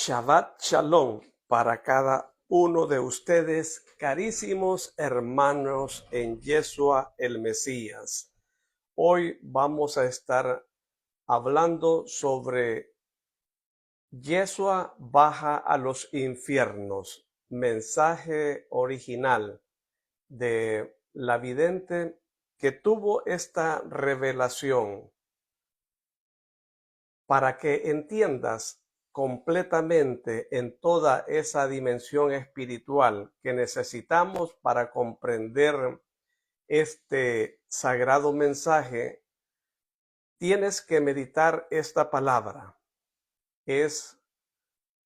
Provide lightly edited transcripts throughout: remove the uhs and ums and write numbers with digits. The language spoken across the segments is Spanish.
Shabbat Shalom para cada uno de ustedes, carísimos hermanos en Yeshua el Mesías. Hoy vamos a estar hablando sobre Yeshua baja a los infiernos, mensaje original de la vidente que tuvo esta revelación para que entiendas completamente en toda esa dimensión espiritual que necesitamos para comprender este sagrado mensaje. Tienes que meditar esta palabra. Es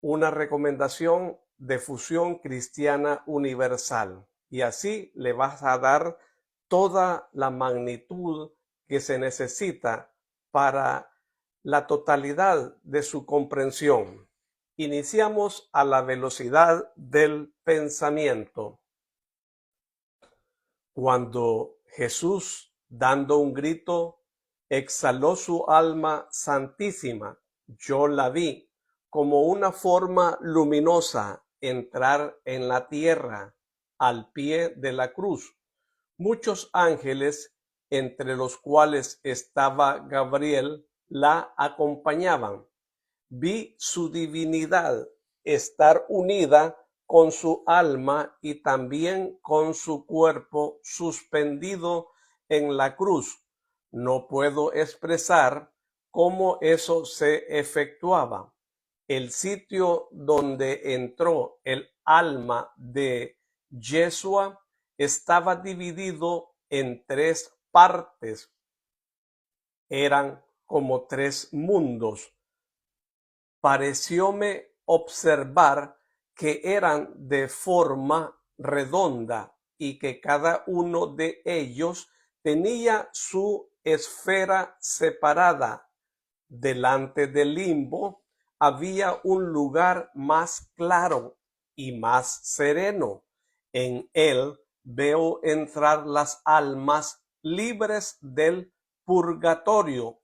una recomendación de Fusión Cristiana Universal y así le vas a dar toda la magnitud que se necesita para la totalidad de su comprensión. Iniciamos a la velocidad del pensamiento. Cuando Jesús, dando un grito, exhaló su alma santísima, yo la vi como una forma luminosa entrar en la tierra al pie de la cruz. Muchos ángeles, entre los cuales estaba Gabriel, la acompañaban. Vi su divinidad estar unida con su alma y también con su cuerpo suspendido en la cruz. No puedo expresar cómo eso se efectuaba. El sitio donde entró el alma de Yeshua estaba dividido en tres partes. Eran como tres mundos. Parecióme observar que eran de forma redonda y que cada uno de ellos tenía su esfera separada. Delante del limbo había un lugar más claro y más sereno. En él veo entrar las almas libres del purgatorio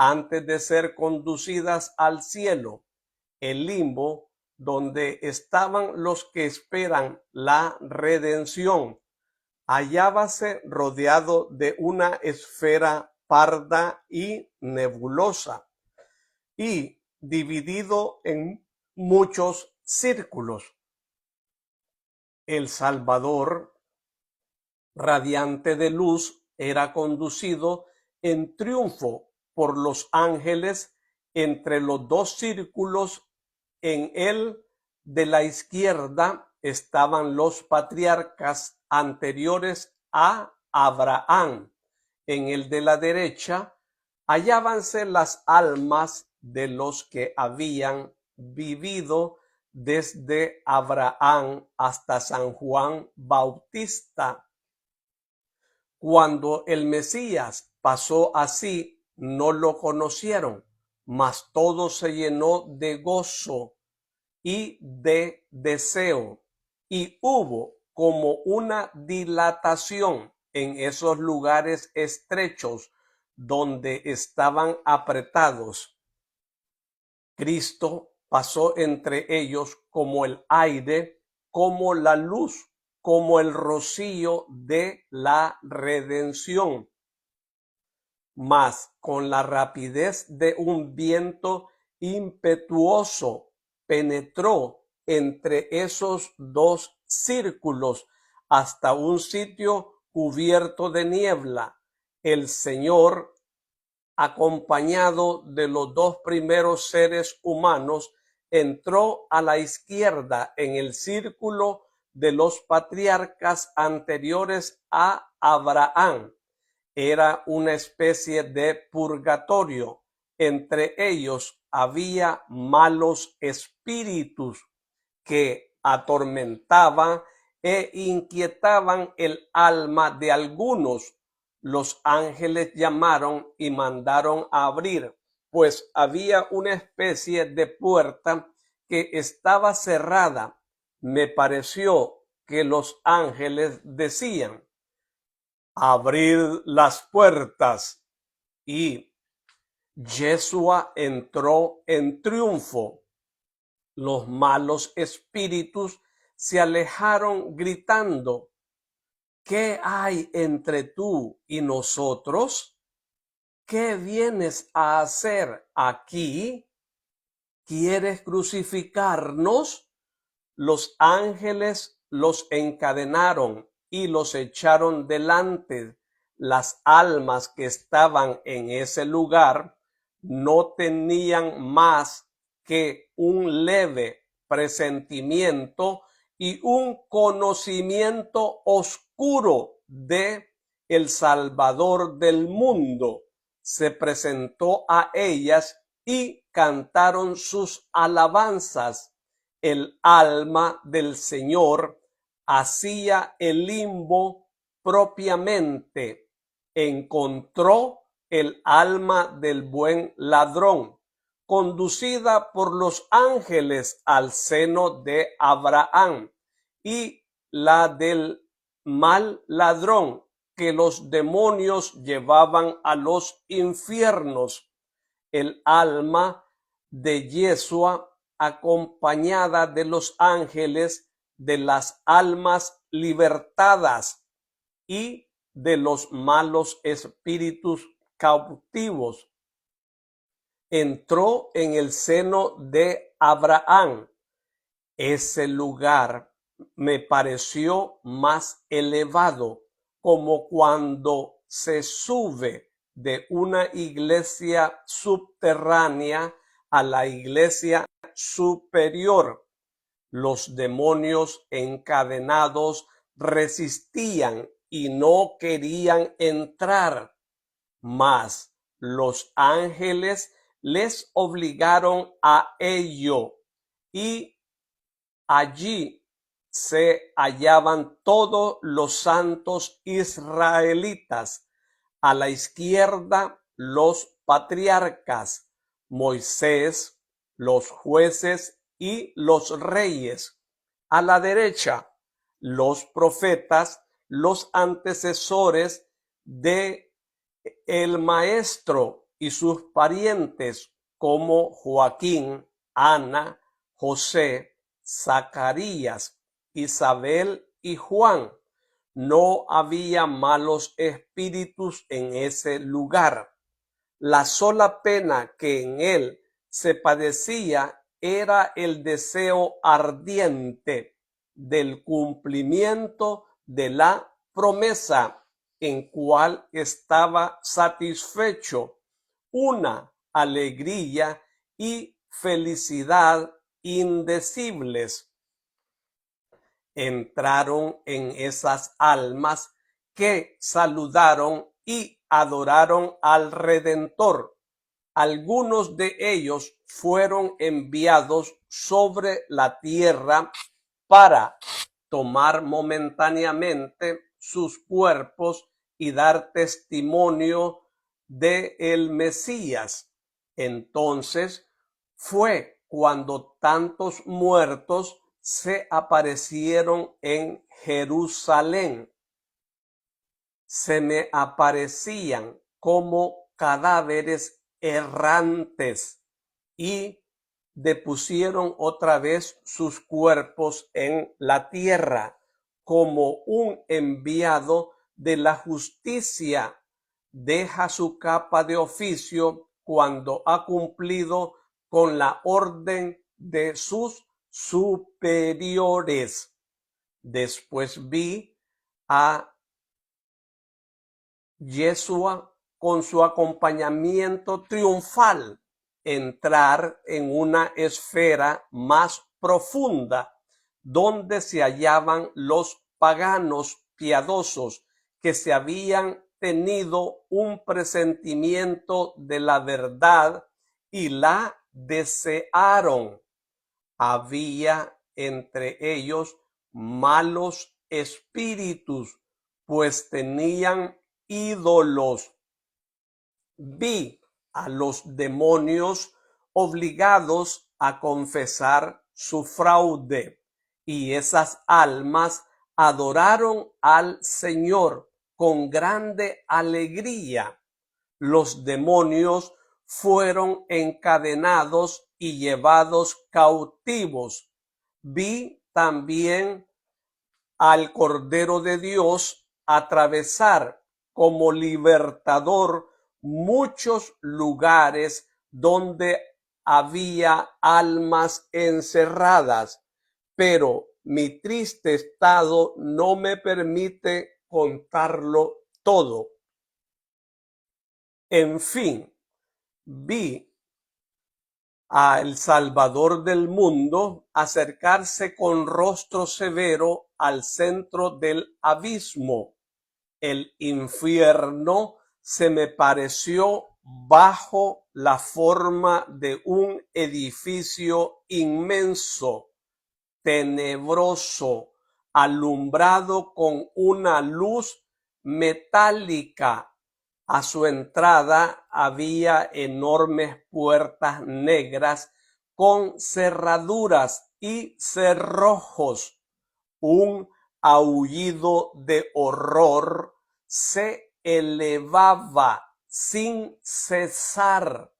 antes de ser conducidas al cielo. El limbo, donde estaban los que esperan la redención, hallábase rodeado de una esfera parda y nebulosa y dividido en muchos círculos. El Salvador, radiante de luz, era conducido en triunfo por los ángeles entre los dos círculos. En el de la izquierda estaban los patriarcas anteriores a Abraham. En el de la derecha hallábanse las almas de los que habían vivido desde Abraham hasta San Juan Bautista. Cuando el Mesías pasó así, no lo conocieron, mas todo se llenó de gozo y de deseo, y hubo como una dilatación en esos lugares estrechos donde estaban apretados. Cristo pasó entre ellos como el aire, como la luz, como el rocío de la redención. Mas con la rapidez de un viento impetuoso penetró entre esos dos círculos hasta un sitio cubierto de niebla. El Señor, acompañado de los dos primeros seres humanos, entró a la izquierda en el círculo de los patriarcas anteriores a Abraham. Era una especie de purgatorio. Entre ellos había malos espíritus que atormentaban e inquietaban el alma de algunos. Los ángeles llamaron y mandaron a abrir, pues había una especie de puerta que estaba cerrada. Me pareció que los ángeles decían: abrid las puertas. Y Yeshua entró en triunfo. Los malos espíritus se alejaron gritando: ¿qué hay entre tú y nosotros? ¿Qué vienes a hacer aquí? ¿Quieres crucificarnos? Los ángeles los encadenaron y los echaron delante. Las almas que estaban en ese lugar no tenían más que un leve presentimiento y un conocimiento oscuro de el Salvador del mundo. Se presentó a ellas y cantaron sus alabanzas. El alma del Señor hacía el limbo propiamente. Encontró el alma del buen ladrón, conducida por los ángeles al seno de Abraham, y la del mal ladrón que los demonios llevaban a los infiernos. El alma de Yeshua, acompañada de los ángeles, de las almas libertadas y de los malos espíritus cautivos, entró en el seno de Abraham. Ese lugar me pareció más elevado, como cuando se sube de una iglesia subterránea a la iglesia superior. Los demonios encadenados resistían y no querían entrar, mas los ángeles les obligaron a ello, y allí se hallaban todos los santos israelitas. A la izquierda, los patriarcas, Moisés, los jueces y los reyes. A la derecha, los profetas, los antecesores de el maestro y sus parientes, como Joaquín, Ana, José, Zacarías, Isabel y Juan. No había malos espíritus en ese lugar. La sola pena que en él se padecía era el deseo ardiente del cumplimiento de la promesa, en cual estaba satisfecho, una alegría y felicidad indecibles. Entraron en esas almas que saludaron y adoraron al Redentor. Algunos de ellos fueron enviados sobre la tierra para tomar momentáneamente sus cuerpos y dar testimonio de el Mesías. Entonces fue cuando tantos muertos se aparecieron en Jerusalén. Se me aparecían como cadáveres errantes y depusieron otra vez sus cuerpos en la tierra, como un enviado de la justicia deja su capa de oficio cuando ha cumplido con la orden de sus superiores. Después vi a Yeshua con su acompañamiento triunfal entrar en una esfera más profunda, donde se hallaban los paganos piadosos que se habían tenido un presentimiento de la verdad y la desearon. Había entre ellos malos espíritus, pues tenían ídolos. Vi a los demonios obligados a confesar su fraude, y esas almas adoraron al Señor con grande alegría. Los demonios fueron encadenados y llevados cautivos. Vi también al Cordero de Dios atravesar como libertador muchos lugares donde había almas encerradas, pero mi triste estado no me permite contarlo todo. En fin, vi al Salvador del mundo acercarse con rostro severo al centro del abismo. El infierno se me pareció bajo la forma de un edificio inmenso, tenebroso, alumbrado con una luz metálica. A su entrada había enormes puertas negras con cerraduras y cerrojos. Un aullido de horror se elevaba sin cesar.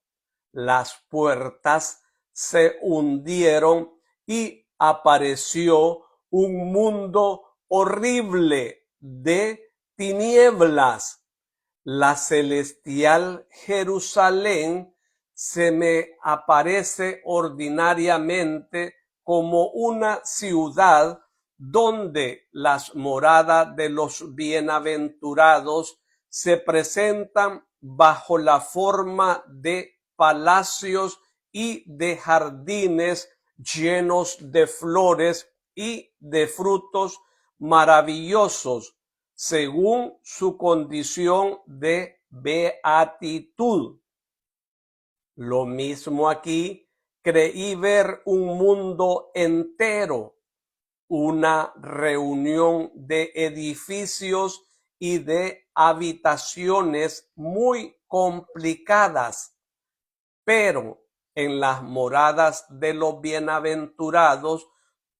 Las puertas se hundieron y apareció un mundo horrible de tinieblas. La celestial Jerusalén se me aparece ordinariamente como una ciudad donde las moradas de los bienaventurados se presentan bajo la forma de palacios y de jardines llenos de flores y de frutos maravillosos, según su condición de beatitud. Lo mismo aquí, creí ver un mundo entero, una reunión de edificios y de habitaciones muy complicadas, pero en las moradas de los bienaventurados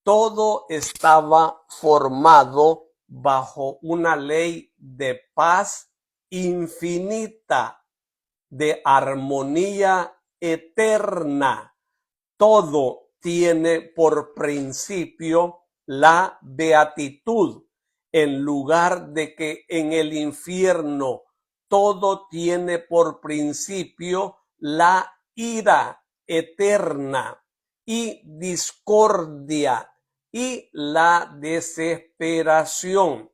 todo estaba formado bajo una ley de paz infinita, de armonía eterna. Todo tiene por principio la beatitud, en lugar de que en el infierno todo tiene por principio la ira eterna y discordia y la desesperación.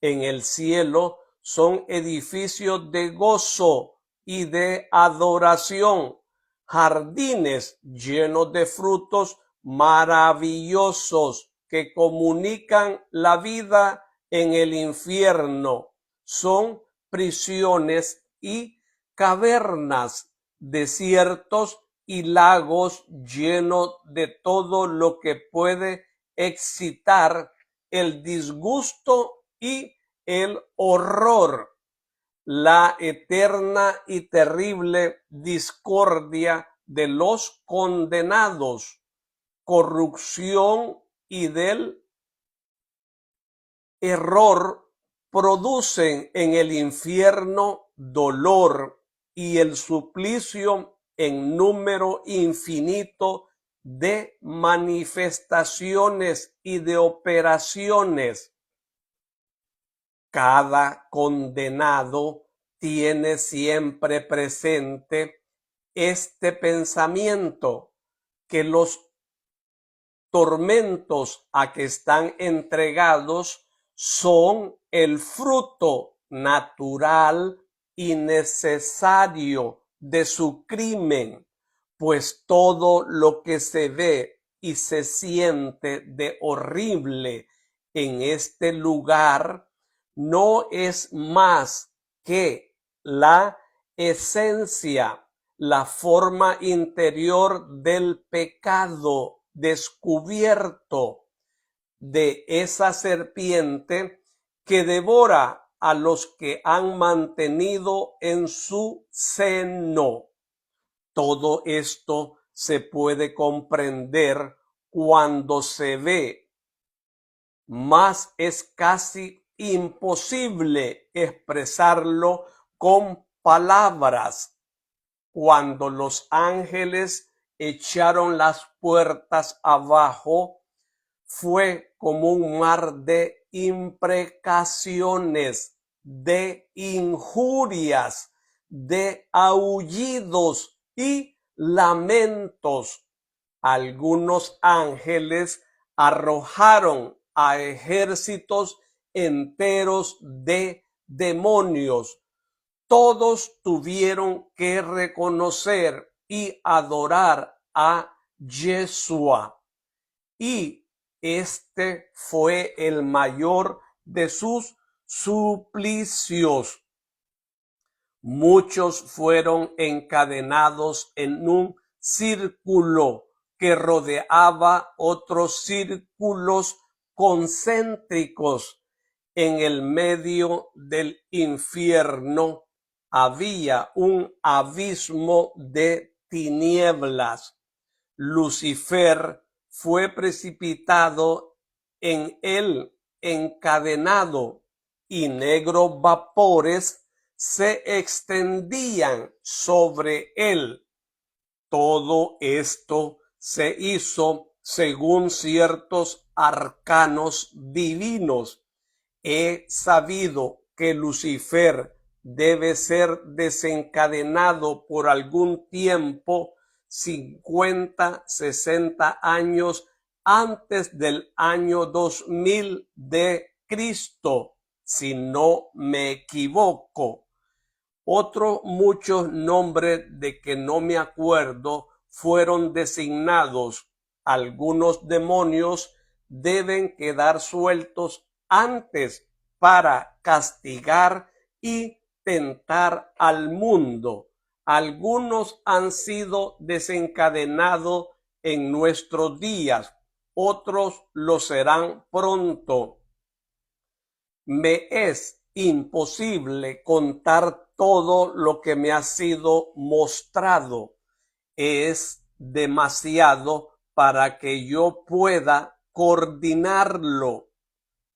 En el cielo son edificios de gozo y de adoración, jardines llenos de frutos maravillosos que comunican la vida en el infierno. Son prisiones y cavernas, desiertos y lagos llenos de todo lo que puede excitar el disgusto y el horror. La eterna y terrible discordia de los condenados, corrupción y del error producen en el infierno dolor y el suplicio en número infinito de manifestaciones y de operaciones. Cada condenado tiene siempre presente este pensamiento, que los tormentos a que están entregados son el fruto natural y necesario de su crimen, pues todo lo que se ve y se siente de horrible en este lugar no es más que la esencia, la forma interior del pecado descubierto, de esa serpiente que devora a los que han mantenido en su seno. Todo esto se puede comprender cuando se ve, mas es casi imposible expresarlo con palabras. Cuando los ángeles echaron las puertas abajo. Fue como un mar de imprecaciones, de injurias, de aullidos y lamentos. Algunos ángeles arrojaron a ejércitos enteros de demonios. Todos tuvieron que reconocer y adorar a Yeshua. Y este fue el mayor de sus suplicios. Muchos fueron encadenados en un círculo que rodeaba otros círculos concéntricos. En el medio del infierno había un abismo de tinieblas. Lucifer fue precipitado en él, encadenado, y negros vapores se extendían sobre él. Todo esto se hizo según ciertos arcanos divinos. He sabido que Lucifer debe ser desencadenado por algún tiempo, 50, 60 años antes del año 2000 de Cristo, si no me equivoco. Otros muchos nombres de que no me acuerdo fueron designados. Algunos demonios deben quedar sueltos antes para castigar y tentar al mundo. Algunos han sido desencadenados en nuestros días, otros lo serán pronto. Me es imposible contar todo lo que me ha sido mostrado. Es demasiado para que yo pueda coordinarlo.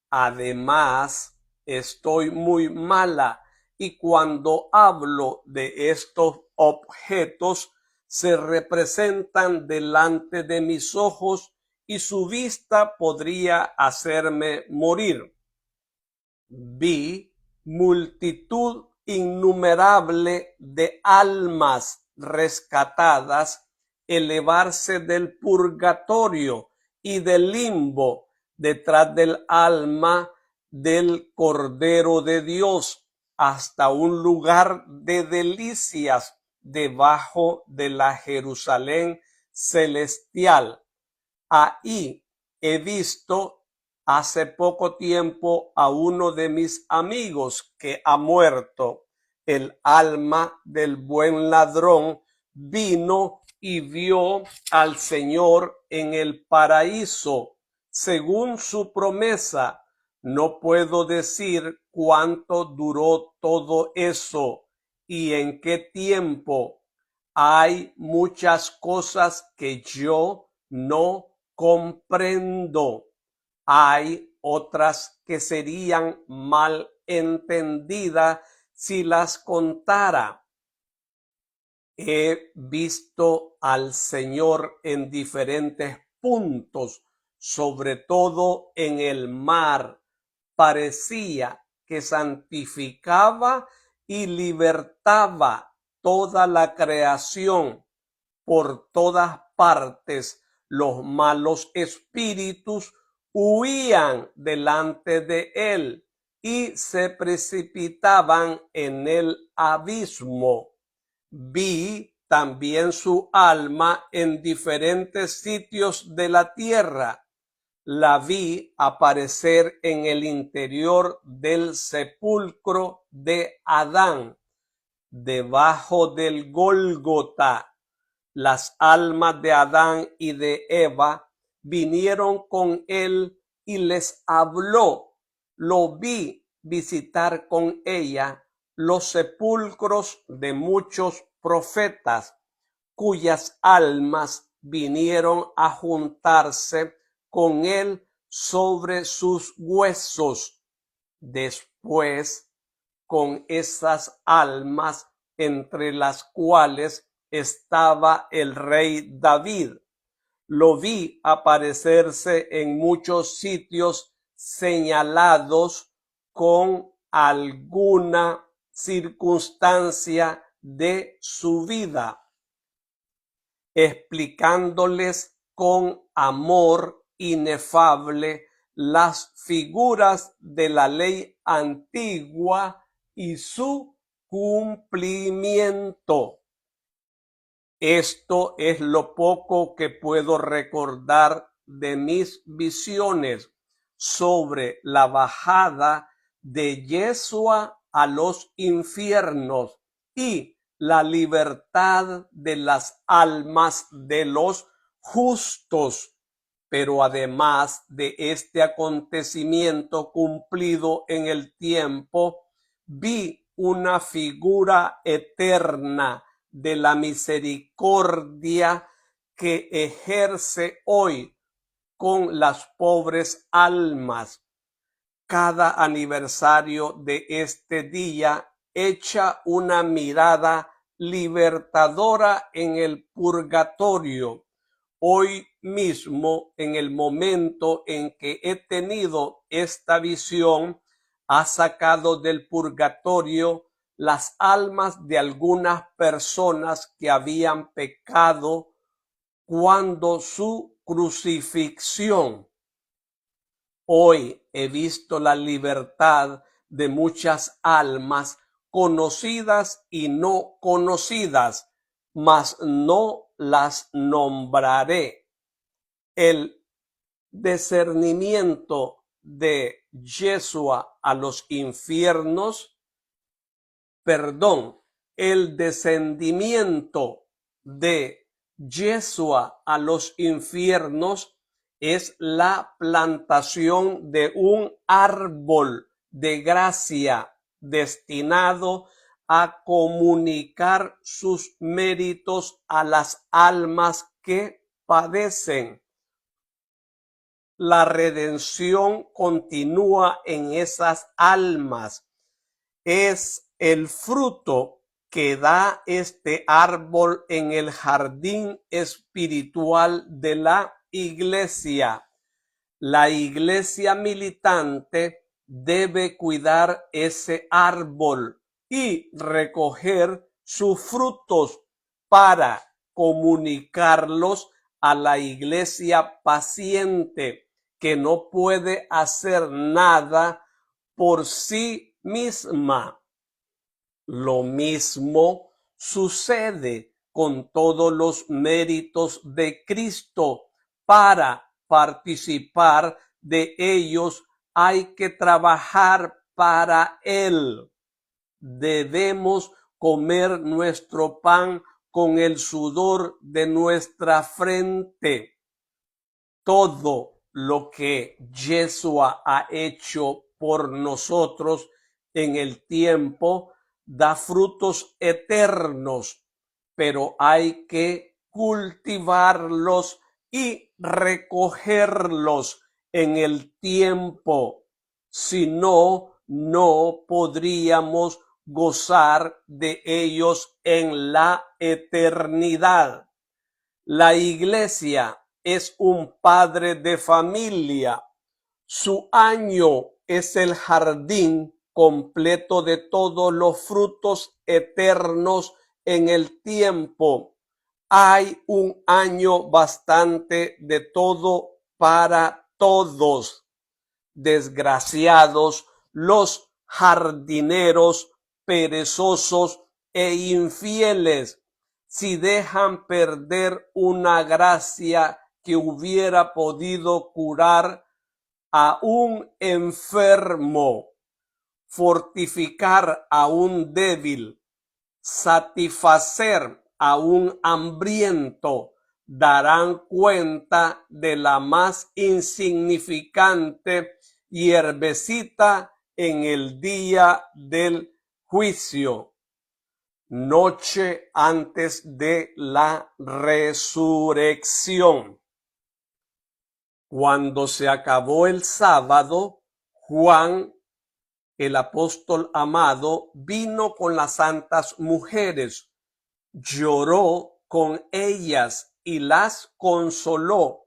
Además, estoy muy mala y cuando hablo de estos objetos se representan delante de mis ojos y su vista podría hacerme morir. Vi multitud innumerable de almas rescatadas elevarse del purgatorio y del limbo detrás del alma del Cordero de Dios hasta un lugar de delicias debajo de la Jerusalén celestial. Ahí he visto hace poco tiempo a uno de mis amigos que ha muerto. El alma del buen ladrón vino y vio al Señor en el paraíso, según su promesa. No puedo decir cuánto duró todo eso y en qué tiempo. Hay muchas cosas que yo no comprendo. Hay otras que serían mal entendidas si las contara. He visto al Señor en diferentes puntos, sobre todo en el mar. Parecía que santificaba y libertaba toda la creación. Por todas partes los malos espíritus huían delante de él y se precipitaban en el abismo. Vi también su alma en diferentes sitios de la tierra. La vi aparecer en el interior del sepulcro de Adán, debajo del Gólgota. Las almas de Adán y de Eva vinieron con él y les habló. Lo vi visitar con ella los sepulcros de muchos profetas, cuyas almas vinieron a juntarse con él sobre sus huesos. Después, con esas almas entre las cuales estaba el rey David. Lo vi aparecerse en muchos sitios señalados con alguna circunstancia de su vida, explicándoles con amor inefable las figuras de la ley antigua y su cumplimiento. Esto es lo poco que puedo recordar de mis visiones sobre la bajada de Yeshua a los infiernos y la libertad de las almas de los justos. Pero además de este acontecimiento cumplido en el tiempo, vi una figura eterna de la misericordia que ejerce hoy con las pobres almas. Cada aniversario de este día echa una mirada libertadora en el purgatorio. Hoy mismo, en el momento en que he tenido esta visión, ha sacado del purgatorio las almas de algunas personas que habían pecado cuando su crucifixión. Hoy he visto la libertad de muchas almas conocidas y no conocidas, mas no las nombraré. El discernimiento de Yeshua a los infiernos, el descendimiento de Yeshua a los infiernos es la plantación de un árbol de gracia destinado a comunicar sus méritos a las almas que padecen. La redención continúa en esas almas. Es el fruto que da este árbol en el jardín espiritual de la iglesia. La iglesia militante debe cuidar ese árbol y recoger sus frutos para comunicarlos a la iglesia paciente, que no puede hacer nada por sí misma. Lo mismo sucede con todos los méritos de Cristo. Para participar de ellos hay que trabajar para Él. Debemos comer nuestro pan con el sudor de nuestra frente. Todo lo que Yeshua ha hecho por nosotros en el tiempo da frutos eternos, pero hay que cultivarlos y recogerlos en el tiempo. Si no, no podríamos gozar de ellos en la eternidad. La iglesia es un padre de familia. Su año es el jardín completo de todos los frutos eternos en el tiempo. Hay un año bastante de todo para todos. Desgraciados los jardineros perezosos e infieles, si dejan perder una gracia que hubiera podido curar a un enfermo, fortificar a un débil, satisfacer a un hambriento, darán cuenta de la más insignificante hierbecita en el día del juicio, noche antes de la resurrección. Cuando se acabó el sábado, Juan, el apóstol amado, vino con las santas mujeres. lloró con ellas y las consoló.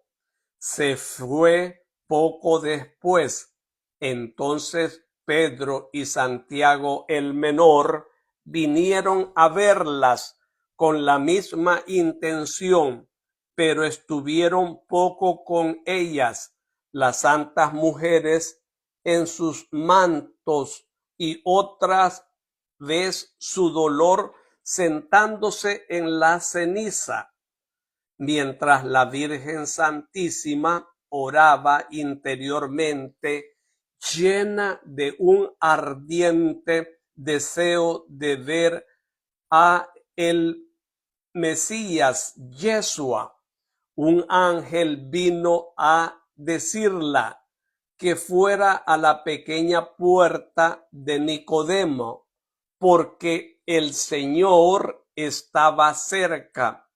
Se fue poco después. Entonces Pedro y Santiago el menor vinieron a verlas con la misma intención, pero estuvieron poco con ellas. Las santas mujeres en sus mantos y otras vez su dolor sentándose en la ceniza, mientras la Virgen Santísima oraba interiormente, llena de un ardiente deseo de ver a el Mesías Yeshua. Un ángel vino a decirla que fuera a la pequeña puerta de Nicodemo, porque el Señor estaba cerca.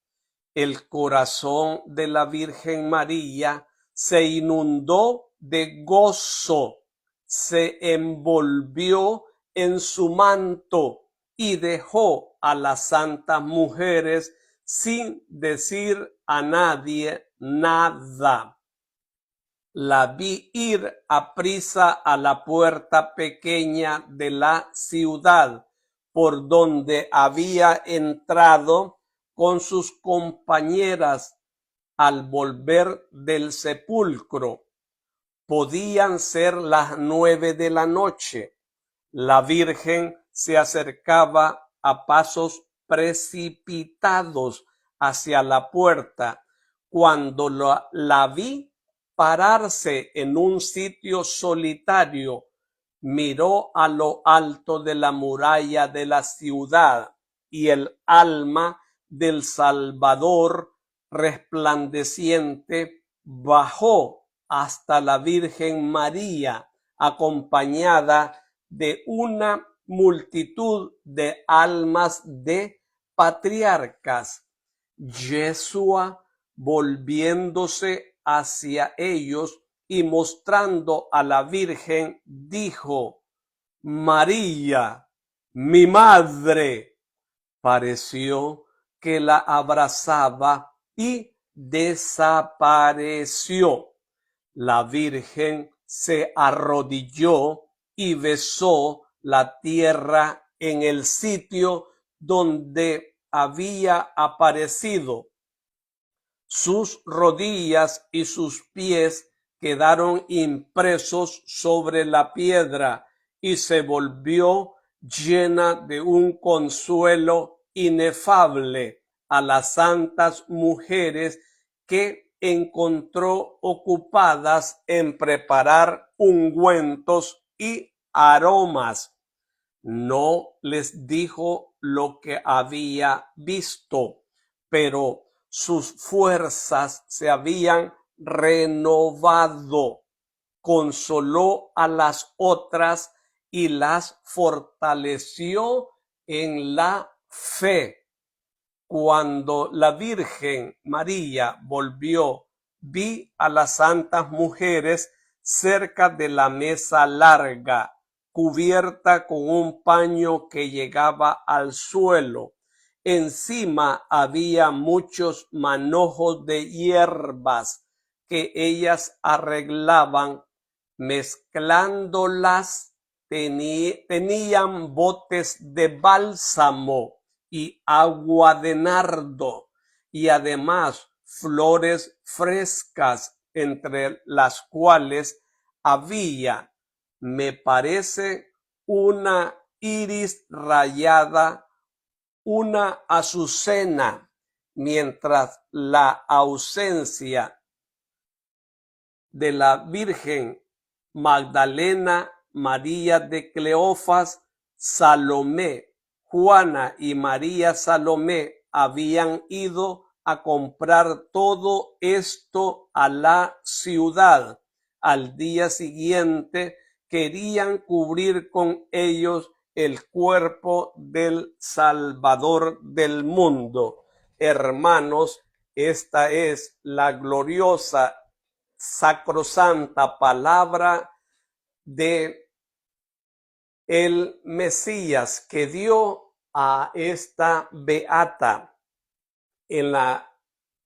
El corazón de la Virgen María se inundó de gozo, se envolvió en su manto y dejó a las santas mujeres sin decir a nadie nada. La vi ir aprisa a la puerta pequeña de la ciudad, por donde había entrado con sus compañeras al volver del sepulcro. Podían ser las 9 de la noche. La Virgen se acercaba a pasos precipitados hacia la puerta. Cuando la vi pararse en un sitio solitario, miró a lo alto de la muralla de la ciudad, y el alma del Salvador resplandeciente bajó hasta la Virgen María, acompañada de una multitud de almas de patriarcas. Yeshua, volviéndose hacia ellos y mostrando a la Virgen, dijo: María, mi madre. Pareció que la abrazaba y desapareció. La Virgen se arrodilló y besó la tierra en el sitio donde había aparecido. Sus rodillas y sus pies quedaron impresos sobre la piedra y se volvió llena de un consuelo inefable a las santas mujeres que encontró ocupadas en preparar ungüentos y aromas. No les dijo lo que había visto, pero sus fuerzas se habían renovado. Consoló a las otras y las fortaleció en la fe. Cuando la Virgen María volvió, vi a las santas mujeres cerca de la mesa larga, cubierta con un paño que llegaba al suelo. Encima había muchos manojos de hierbas que ellas arreglaban mezclándolas. Tenían botes de bálsamo y agua de nardo, y además flores frescas, entre las cuales había, me parece, una iris rayada, una azucena, mientras la ausencia de la Virgen Magdalena, María de Cleofas, Salomé, Juana y María Salomé habían ido a comprar todo esto a la ciudad. Al día siguiente querían cubrir con ellos el cuerpo del Salvador del mundo. Hermanos, esta es la gloriosa, sacrosanta palabra de el Mesías que dio a esta beata.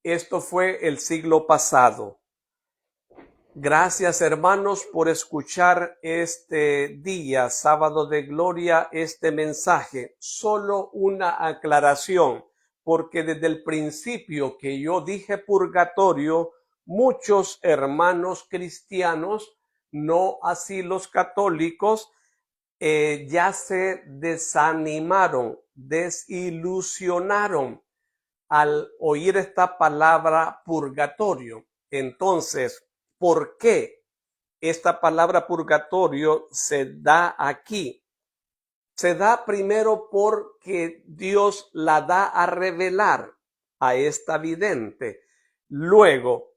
Esto fue el siglo pasado. Gracias, hermanos, por escuchar este día, sábado de gloria, este mensaje. Solo una aclaración, porque desde el principio que yo dije purgatorio, muchos hermanos cristianos, no así los católicos, ya se desanimaron, desilusionaron al oír esta palabra purgatorio. Entonces, ¿por qué esta palabra purgatorio se da aquí? Se da primero porque Dios la da a revelar a esta vidente. Luego,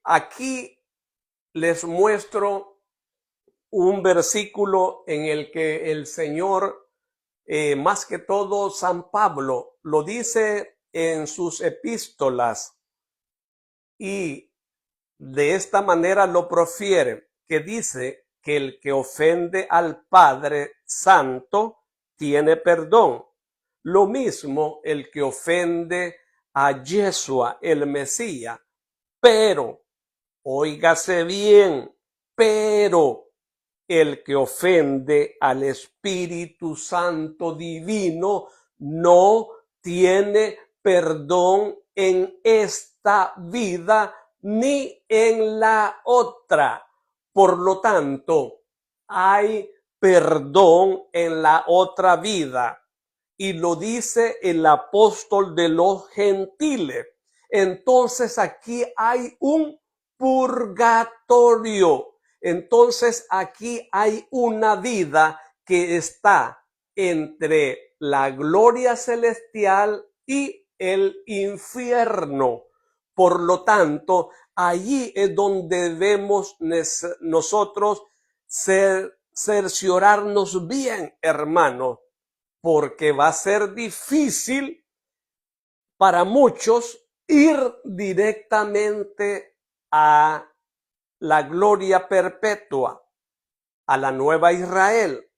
aquí les muestro un versículo en el que el Señor, más que todo San Pablo, lo dice en sus epístolas y de esta manera lo profiere, que dice que el que ofende al Padre Santo tiene perdón. Lo mismo el que ofende a Yeshua, el Mesías. Pero, óigase bien, pero el que ofende al Espíritu Santo divino no tiene perdón en esta vida ni en la otra. Por lo tanto, hay perdón en la otra vida. Y lo dice el apóstol de los gentiles. Entonces aquí hay un purgatorio. Entonces aquí hay una vida que está entre la gloria celestial y el infierno. Por lo tanto, allí es donde debemos nosotros cerciorarnos bien, hermano, porque va a ser difícil para muchos ir directamente a la gloria perpetua, a la nueva Israel.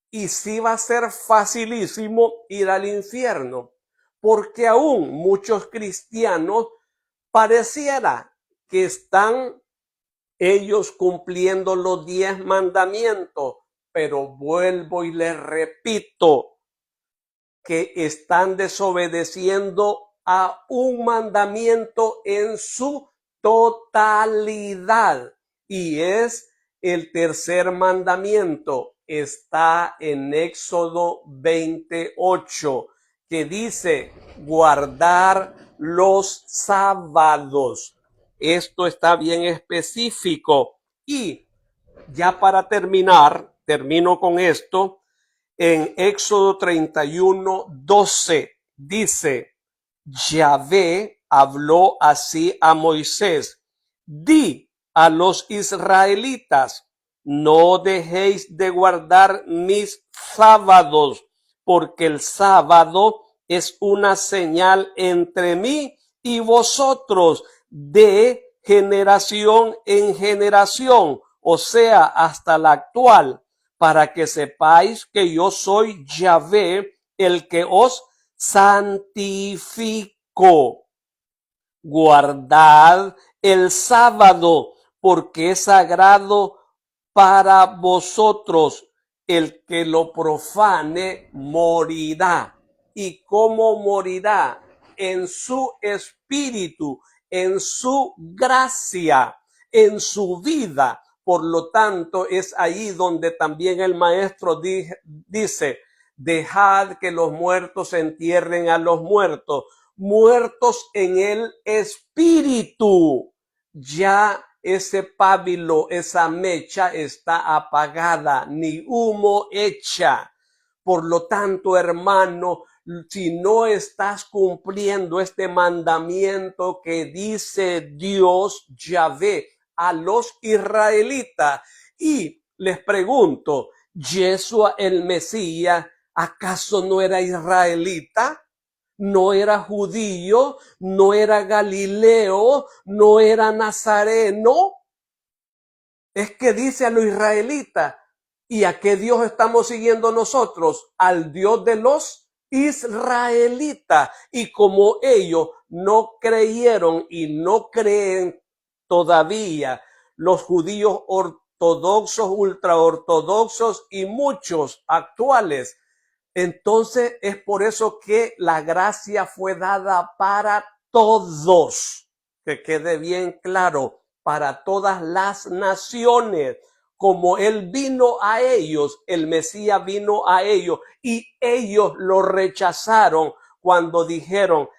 Y sí va a ser facilísimo ir al infierno, porque aún muchos cristianos pareciera que están ellos cumpliendo los 10 mandamientos, pero vuelvo y les repito que están desobedeciendo a un mandamiento en su totalidad, y es el tercer mandamiento. Está en Éxodo 28, que dice guardar los sábados. Esto está bien específico. Y ya para termino con esto. En Éxodo 31:12 dice, Yahvé habló así a Moisés: di a los israelitas, no dejéis de guardar mis sábados, porque el sábado es una señal entre mí y vosotros de generación en generación, o sea, hasta la actual, para que sepáis que yo soy Yahvé, el que os santifico. Guardad el sábado, porque es sagrado para vosotros. El que lo profane morirá. ¿Y cómo morirá? En su espíritu, en su gracia, en su vida. Por lo tanto, es ahí donde también el maestro dice, dejad que los muertos entierren a los muertos, muertos en el espíritu. Ya ese pábilo, esa mecha está apagada, ni humo echa. Por lo tanto, hermano, si no estás cumpliendo este mandamiento que dice Dios Yahvé a los israelitas, y les pregunto, Yeshua el Mesías, ¿acaso no era israelita? ¿No era judío? ¿No era galileo? ¿No era nazareno? Es que dice a los israelitas, ¿Y a qué Dios estamos siguiendo nosotros? Al Dios de los israelitas. Y como ellos no creyeron y no creen todavía, los judíos ortodoxos, ultraortodoxos y muchos actuales, entonces es por eso que la gracia fue dada para todos, que quede bien claro, para todas las naciones. Como él vino a ellos, el Mesías vino a ellos y ellos lo rechazaron cuando dijeron: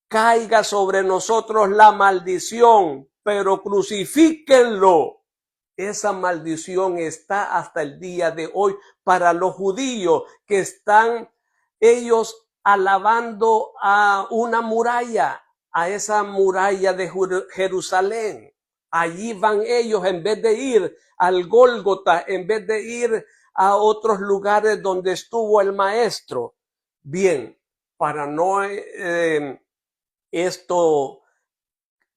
caiga sobre nosotros la maldición, pero crucifíquenlo. Esa maldición está hasta el día de hoy para los judíos que están ellos alabando a una muralla, a esa muralla de Jerusalén. Allí van ellos en vez de ir al Gólgota, en vez de ir a otros lugares donde estuvo el maestro. Bien, para no esto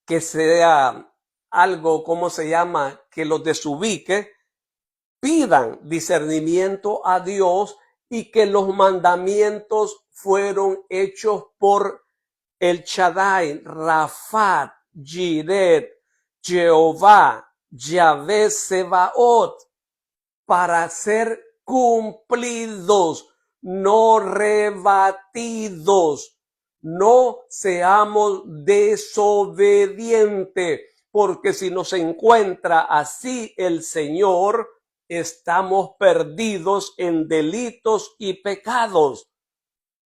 que sea algo, ¿cómo se llama?, que los desubique, pidan discernimiento a Dios y que los mandamientos fueron hechos por el Shaddai, Rafat, Jiret, Jehová, Yahvé Sebaot, para ser cumplidos, no rebatidos. No seamos desobedientes, porque si nos encuentra así el Señor, estamos perdidos en delitos y pecados.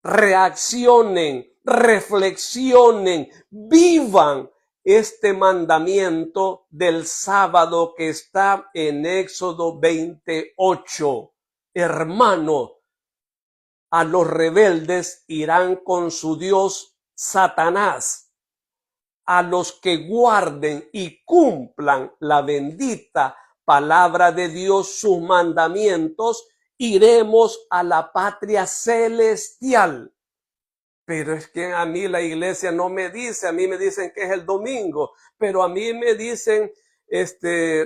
Reaccionen, reflexionen, vivan este mandamiento del sábado que está en Éxodo 28. Hermano, a los rebeldes irán con su Dios Satanás. A los que guarden y cumplan la bendita palabra de Dios, sus mandamientos, iremos a la patria celestial. Pero es que a mí la iglesia no me dice, a mí me dicen que es el domingo, pero a mí me dicen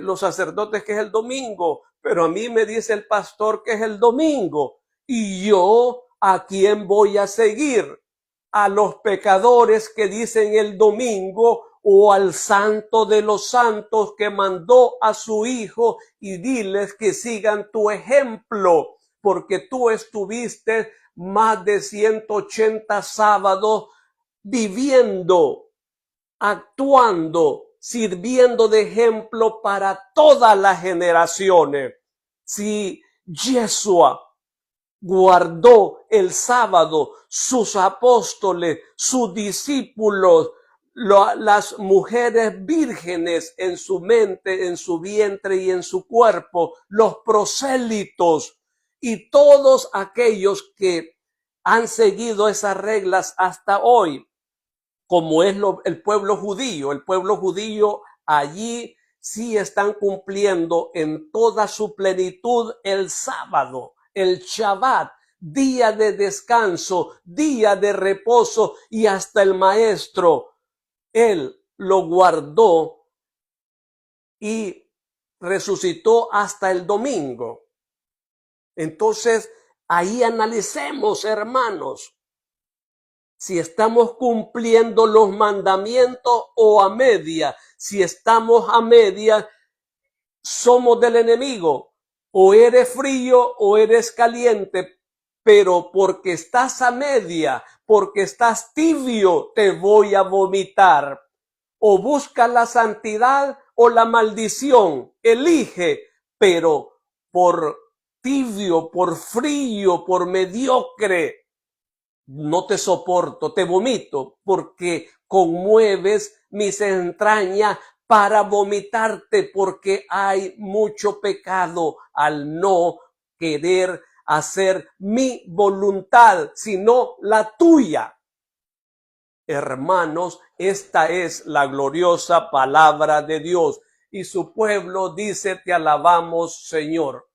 los sacerdotes que es el domingo, pero a mí me dice el pastor que es el domingo. ¿Y yo a quién voy a seguir? ¿A los pecadores que dicen el domingo o al santo de los santos que mandó a su hijo y diles que sigan tu ejemplo? Porque tú estuviste más de 180 sábados viviendo, actuando, sirviendo de ejemplo para todas las generaciones. Si Yeshua guardó el sábado, sus apóstoles, sus discípulos, las mujeres vírgenes en su mente, en su vientre y en su cuerpo, los prosélitos y todos aquellos que han seguido esas reglas hasta hoy, como es el pueblo judío allí sí están cumpliendo en toda su plenitud el sábado, el Shabbat, día de descanso, día de reposo, y hasta el maestro, él lo guardó y resucitó hasta el domingo. Entonces, ahí analicemos, hermanos, si estamos cumpliendo los mandamientos o a media. Si estamos a media, somos del enemigo. O eres frío o eres caliente, pero porque estás a media, porque estás tibio, te voy a vomitar. O busca la santidad o la maldición, elige, pero por tibio, por frío, por mediocre, no te soporto, te vomito, porque conmueves mis entrañas para vomitarte, porque hay mucho pecado al no querer hacer mi voluntad, sino la tuya. Hermanos, esta es la gloriosa palabra de Dios, y su pueblo dice: te alabamos, Señor.